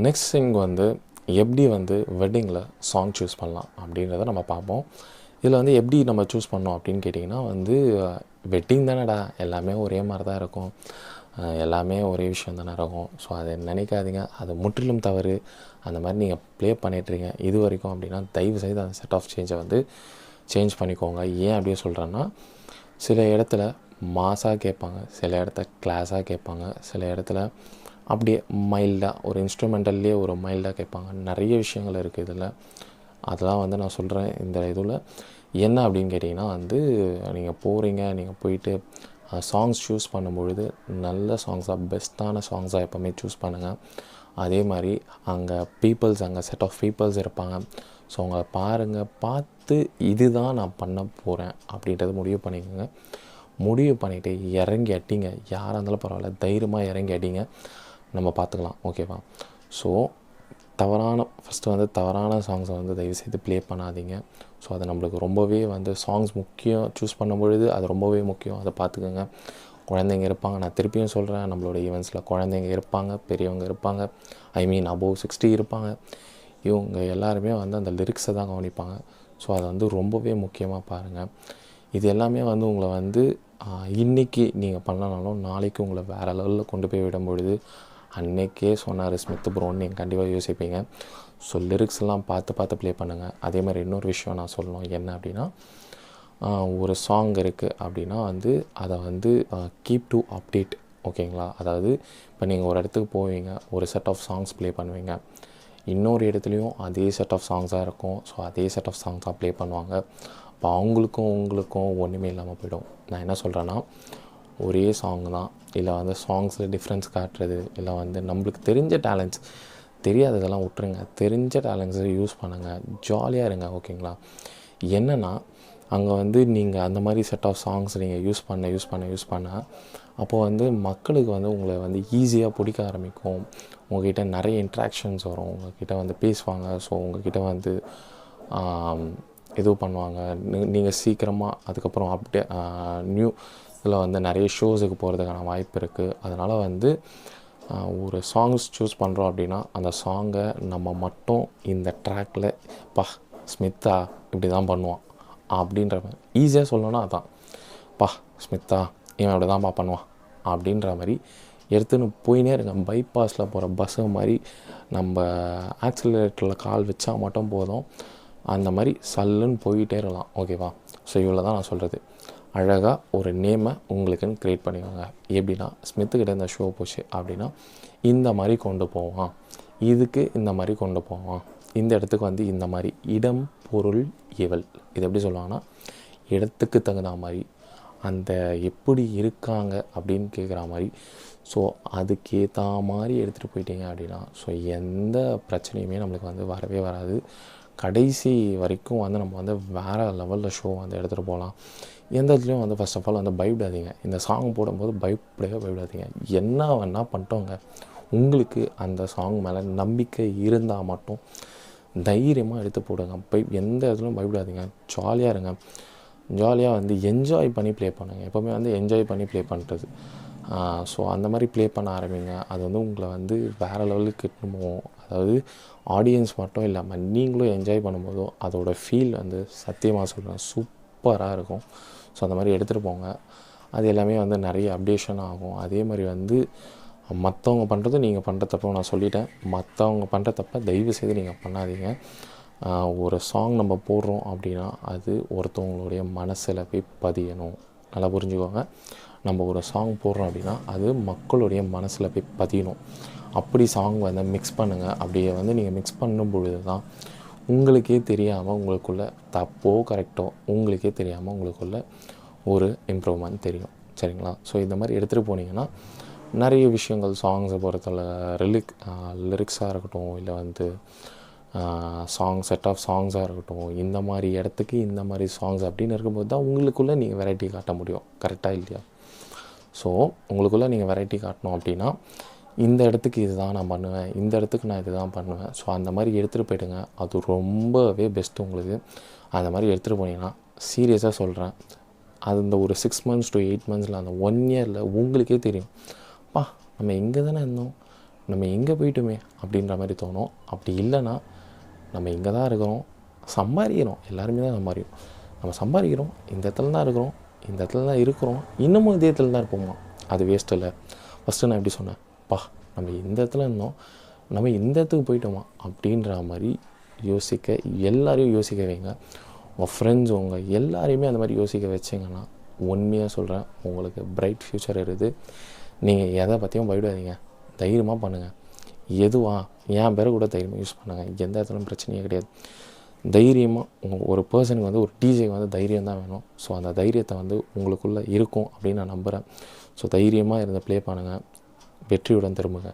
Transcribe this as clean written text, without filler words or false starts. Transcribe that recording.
Next thing வந்து எப்படி வந்து வெட்டிங்கில் சாங் சூஸ் பண்ணலாம் அப்படின்றத நம்ம பார்ப்போம். இதில் வந்து எப்படி நம்ம சூஸ் பண்ணோம் அப்படின்னு கேட்டிங்கன்னா வந்து வெட்டிங் தானேடா, எல்லாமே ஒரே மாதிரி தான் இருக்கும், எல்லாமே ஒரே விஷயம் தானே இருக்கும். ஸோ அதை நினைக்காதீங்க, அது முற்றிலும் தவறு. அந்த மாதிரி நீங்கள் ப்ளே பண்ணிட்டுருங்க இது வரைக்கும் அப்படின்னா தயவு செய்து அந்த செட் ஆஃப் சேஞ்சை வந்து சேஞ்ச் பண்ணிக்கோங்க. ஏன் அப்படியே சொல்கிறேன்னா, சில இடத்துல மாஸாக கேட்பாங்க, சில இடத்துல கிளாஸாக கேட்பாங்க, சில இடத்துல அப்படியே மைல்டாக ஒரு இன்ஸ்ட்ருமெண்டல்லே ஒரு மைல்டாக கேட்பாங்க. நிறைய விஷயங்கள் இருக்குது இதில். அதெல்லாம் வந்து நான் சொல்கிறேன் இந்த இதில் என்ன அப்படின்னு கேட்டிங்கன்னா வந்து, நீங்கள் போகிறீங்க, நீங்கள் போயிட்டு சாங்ஸ் சூஸ் பண்ணும்பொழுது நல்ல சாங்ஸாக, பெஸ்ட்டான சாங்ஸாக எப்போவுமே சூஸ் பண்ணுங்கள். அதே மாதிரி அங்கே அங்கே செட் ஆஃப் பீப்புள்ஸ் இருப்பாங்க. ஸோ அவங்கள பாருங்கள், பார்த்து இதுதான் நான் பண்ண போகிறேன் அப்படின்றது முடிவு பண்ணிக்கோங்க. முடிவு பண்ணிவிட்டு இறங்கி அடிங்க. யாராக இருந்தாலும் பரவாயில்ல, தைரியமாக இறங்கி அடிங்க, நம்ம பார்த்துக்கலாம், ஓகேவா? ஸோ ஃபஸ்ட்டு வந்து தவறான சாங்ஸை வந்து தயவுசெய்து ப்ளே பண்ணாதீங்க. ஸோ அது நம்மளுக்கு ரொம்பவே வந்து சாங்ஸ் முக்கியம். சூஸ் பண்ணும்பொழுது அது ரொம்பவே முக்கியம், அதை பார்த்துக்கோங்க. குழந்தைங்க இருப்பாங்க, நான் திருப்பியும் சொல்கிறேன், நம்மளோட ஈவெண்ட்ஸில் குழந்தைங்க இருப்பாங்க, பெரியவங்க இருப்பாங்க, அபோவ் 60 இருப்பாங்க. இவங்க எல்லாருமே வந்து அந்த லிரிக்ஸை தான் கவனிப்பாங்க. ஸோ அதை வந்து ரொம்பவே முக்கியமாக பாருங்கள். இது எல்லாமே வந்து உங்களை வந்து இன்றைக்கி நீங்கள் பண்ணனாலும் நாளைக்கு உங்களை வேறு லெவலில் கொண்டு போய் விடும்பொழுது, அன்றைக்கே சொன்னார் ஸ்மித் ப்ரோன்னு நீங்கள் கண்டிப்பாக யோசிப்பீங்க. ஸோ லிரிக்ஸ்லாம் பார்த்து ப்ளே பண்ணுங்கள். அதே மாதிரி இன்னொரு விஷயம் நான் சொல்லணும், என்ன அப்படின்னா, ஒரு சாங் இருக்குது அப்படின்னா வந்து அதை வந்து கீப் டு அப்டேட், ஓகேங்களா? அதாவது இப்போ நீங்கள் ஒரு இடத்துக்கு போவீங்க, ஒரு செட் ஆஃப் சாங்ஸ் ப்ளே பண்ணுவீங்க, இன்னொரு இடத்துலையும் அதே செட் ஆஃப் சாங்ஸாக இருக்கும். ஸோ அதே செட் ஆஃப் சாங்ஸாக ப்ளே பண்ணுவாங்க. இப்போ அவங்களுக்கும் உங்களுக்கும் ஒன்றுமே இல்லாமல் போயிடும். நான் என்ன சொல்கிறேன்னா, ஒரே சாங் தான், இல்லை வந்து சாங்ஸில் டிஃப்ரென்ஸ் காட்டுறது, இல்லை வந்து நம்மளுக்கு தெரிஞ்ச டேலண்ட்ஸ், தெரியாததெல்லாம் விட்டுருங்க, தெரிஞ்ச டேலண்ட்ஸை யூஸ் பண்ணுங்கள், ஜாலியாக இருங்க, ஓகேங்களா? என்னென்னா அங்கே வந்து நீங்கள் அந்த மாதிரி செட் ஆஃப் சாங்ஸ் நீங்கள் யூஸ் பண்ண அப்போது வந்து மக்களுக்கு வந்து உங்களை வந்து ஈஸியாக பிடிக்க ஆரம்பிக்கும். உங்கள்கிட்ட நிறைய இன்ட்ராக்ஷன்ஸ் வரும், உங்கள்கிட்ட வந்து பேசுவாங்க. ஸோ உங்கள்கிட்ட வந்து இது பண்ணுவாங்க. நீங்கள் சீக்கிரமாக அதுக்கப்புறம் நியூ இதில் வந்து நிறைய ஷோஸுக்கு போகிறதுக்கான வாய்ப்பு இருக்குது. அதனால் வந்து ஒரு சாங்ஸ் சூஸ் பண்ணுறோம் அப்படின்னா அந்த சாங்கை நம்ம மட்டும் இந்த ட்ராக்கில் ஸ்மித்தா இப்படி தான் பண்ணுவான் அப்படின்ற மாதிரி ஈஸியாக சொல்லணும்னா அதான், ஸ்மித்தா இவன் இப்படி தான்ப்பா பண்ணுவான் அப்படின்ற மாதிரி எடுத்துன்னு போயினே இருங்க. பைபாஸில் போகிற பஸ்ஸு மாதிரி நம்ம ஆக்சிலரேட்டரில் கால் வச்சா மட்டும் போதும், அந்த மாதிரி சல்லுன்னு போயிட்டே இருக்கலாம், ஓகேவா? ஸோ இவ்வளோ தான் நான் சொல்கிறது. அழகாக ஒரு நேமை உங்களுக்குன்னு க்ரியேட் பண்ணிக்கோங்க. எப்படின்னா, ஸ்மித்துக்கிட்ட இந்த ஷோ போச்சு அப்படின்னா இந்த மாதிரி கொண்டு போவான், இதுக்கு இந்த மாதிரி கொண்டு போவான், இந்த இடத்துக்கு வந்து இந்த மாதிரி இடம் பொருள் ஏவல், இது எப்படி சொல்லுவாங்கன்னா இடத்துக்கு தகுந்த மாதிரி அந்த எப்படி இருக்காங்க அப்படின்னு கேட்குற மாதிரி. ஸோ அதுக்கேற்ற மாதிரி எடுத்துகிட்டு போயிட்டீங்க அப்படின்னா ஸோ எந்த பிரச்சனையுமே நம்மளுக்கு வந்து வரவே வராது. கடைசி வரைக்கும் வந்து நம்ம வந்து வேறு லெவலில் ஷோ வந்து எடுத்துகிட்டு போகலாம். எந்த இடத்துலையும் வந்து ஃபர்ஸ்ட் ஆஃப் ஆல் வந்து பயப்படாதீங்க. இந்த சாங் போடும்போது பயப்படாதீங்க. என்ன வேணால் பண்ணிட்டோங்க, உங்களுக்கு அந்த சாங் மேலே நம்பிக்கை இருந்தால் மட்டும் தைரியமாக எடுத்து போடுங்க. எந்த இடத்துலையும் பயப்படாதீங்க, ஜாலியாக இருங்க. ஜாலியாக வந்து என்ஜாய் பண்ணி ப்ளே பண்ணுங்கள். எப்போவுமே வந்து என்ஜாய் பண்ணி ப்ளே பண்ணுறது. ஸோ அந்த மாதிரி ப்ளே பண்ண ஆரம்பிங்க. அது வந்து உங்களை வந்து வேறு லெவலுக்கு இட்டுன்னு போகும். அதாவது ஆடியன்ஸ் மட்டும் இல்லாமல் நீங்களும் என்ஜாய் பண்ணும்போதோ அதோட ஃபீல் வந்து சத்தியமாக சொல்கிறேன் சூப்பராக இருக்கும். ஸோ அந்த மாதிரி எடுத்துகிட்டு போங்க. அது எல்லாமே வந்து நிறைய அப்டேஷன் ஆகும். அதே மாதிரி வந்து மற்றவங்க பண்ணுறது நீங்கள் பண்ணுற தப்ப நான் சொல்லிட்டேன். மற்றவங்க பண்ணுற தப்ப தயவு செய்து நீங்கள் பண்ணாதீங்க. ஒரு சாங் நம்ம போடுறோம் அப்படின்னா அது ஒருத்தவங்களுடைய மனசில் போய் பதியணும். நல்லா புரிஞ்சுக்கோங்க. நம்ம ஒரு சாங் போடுறோம் அப்படின்னா அது மக்களுடைய மனசில் போய் பதியணும். அப்படி சாங் வந்து மிக்ஸ் பண்ணுங்கள். அப்படியே வந்து நீங்கள் மிக்ஸ் பண்ணும் பொழுது தான் உங்களுக்கே தெரியாமல் உங்களுக்குள்ளே தப்போ கரெக்டோ உங்களுக்கே தெரியாமல் உங்களுக்குள்ளே ஒரு இம்ப்ரூவ்மெண்ட் தெரியும், சரிங்களா? ஸோ இந்த மாதிரி எடுத்துகிட்டு போனீங்கன்னா நிறைய விஷயங்கள் சாங்ஸை பொறுத்தல லிரிக்ஸாக இருக்கட்டும், இல்லை வந்து செட் ஆஃப் சாங்ஸாக இருக்கட்டும், இந்த மாதிரி இடத்துக்கு இந்த மாதிரி சாங்ஸ் அப்படின்னு இருக்கும்போது தான் உங்களுக்குள்ளே நீங்கள் வெரைட்டி காட்ட முடியும், கரெக்டாக இல்லையா? ஸோ உங்களுக்குள்ளே நீங்கள் வெரைட்டி காட்டணும் அப்படின்னா இந்த இடத்துக்கு இது தான் நான் பண்ணுவேன், இந்த இடத்துக்கு நான் இது தான் பண்ணுவேன். ஸோ அந்த மாதிரி எடுத்துகிட்டு போய்ட்டுங்க. அது ரொம்பவே பெஸ்ட்டு உங்களுக்கு. அந்த மாதிரி எடுத்துகிட்டு போனீங்கன்னா சீரியஸாக சொல்கிறேன், அது இந்த ஒரு 6 months to 8 months அந்த 1 year உங்களுக்கே தெரியும், நம்ம இங்கே தானே இருந்தோம், நம்ம எங்கே போயிட்டோமே அப்படின்ற மாதிரி தோணும். அப்படி இல்லைன்னா நம்ம இங்கே தான் இருக்கிறோம், சம்பாதிக்கிறோம், எல்லாருமே தான் சம்பாதிக்கிறோம், நம்ம சம்பாதிக்கிறோம், இந்த இடத்துல தான் இருக்கிறோம், இந்த இடத்துல தான் இருக்கிறோம், இன்னமும் இதே இடத்துல தான் இருப்போமா, அது வேஸ்ட் இல்லை. ஃபஸ்ட்டு நான் எப்படி சொன்னேன், நம்ம இந்த இடத்துல இருந்தோம், நம்ம இந்த இடத்துக்கு போயிட்டோமா அப்படின்ற மாதிரி யோசிக்க, எல்லாரையும் யோசிக்க வைங்க. உங்கள் ஃப்ரெண்ட்ஸ் உங்கள் எல்லாரையுமே அந்த மாதிரி யோசிக்க வச்சிங்கன்னா உண்மையாக சொல்கிறேன், உங்களுக்கு பிரைட் ஃப்யூச்சர் இருக்குது. நீங்கள் எதை பற்றியும் பயப்படாதீங்க, தைரியமாக பண்ணுங்கள். என் பேரை கூட தைரியமாக யூஸ் பண்ணுங்கள், எந்த இடத்துலையும் பிரச்சனையே கிடையாது. தைரியமாக ஒரு பர்சனுக்கு வந்து ஒரு டிஜே வந்து தைரியம் தான் வேணும். ஸோ அந்த தைரியத்தை வந்து உங்களுக்குள்ளே இருக்கும் அப்படின்னு நான் நம்புகிறேன். ஸோ தைரியமாக இருந்து ப்ளே பண்ணுங்கள், வெற்றியுடன் திரும்புங்க.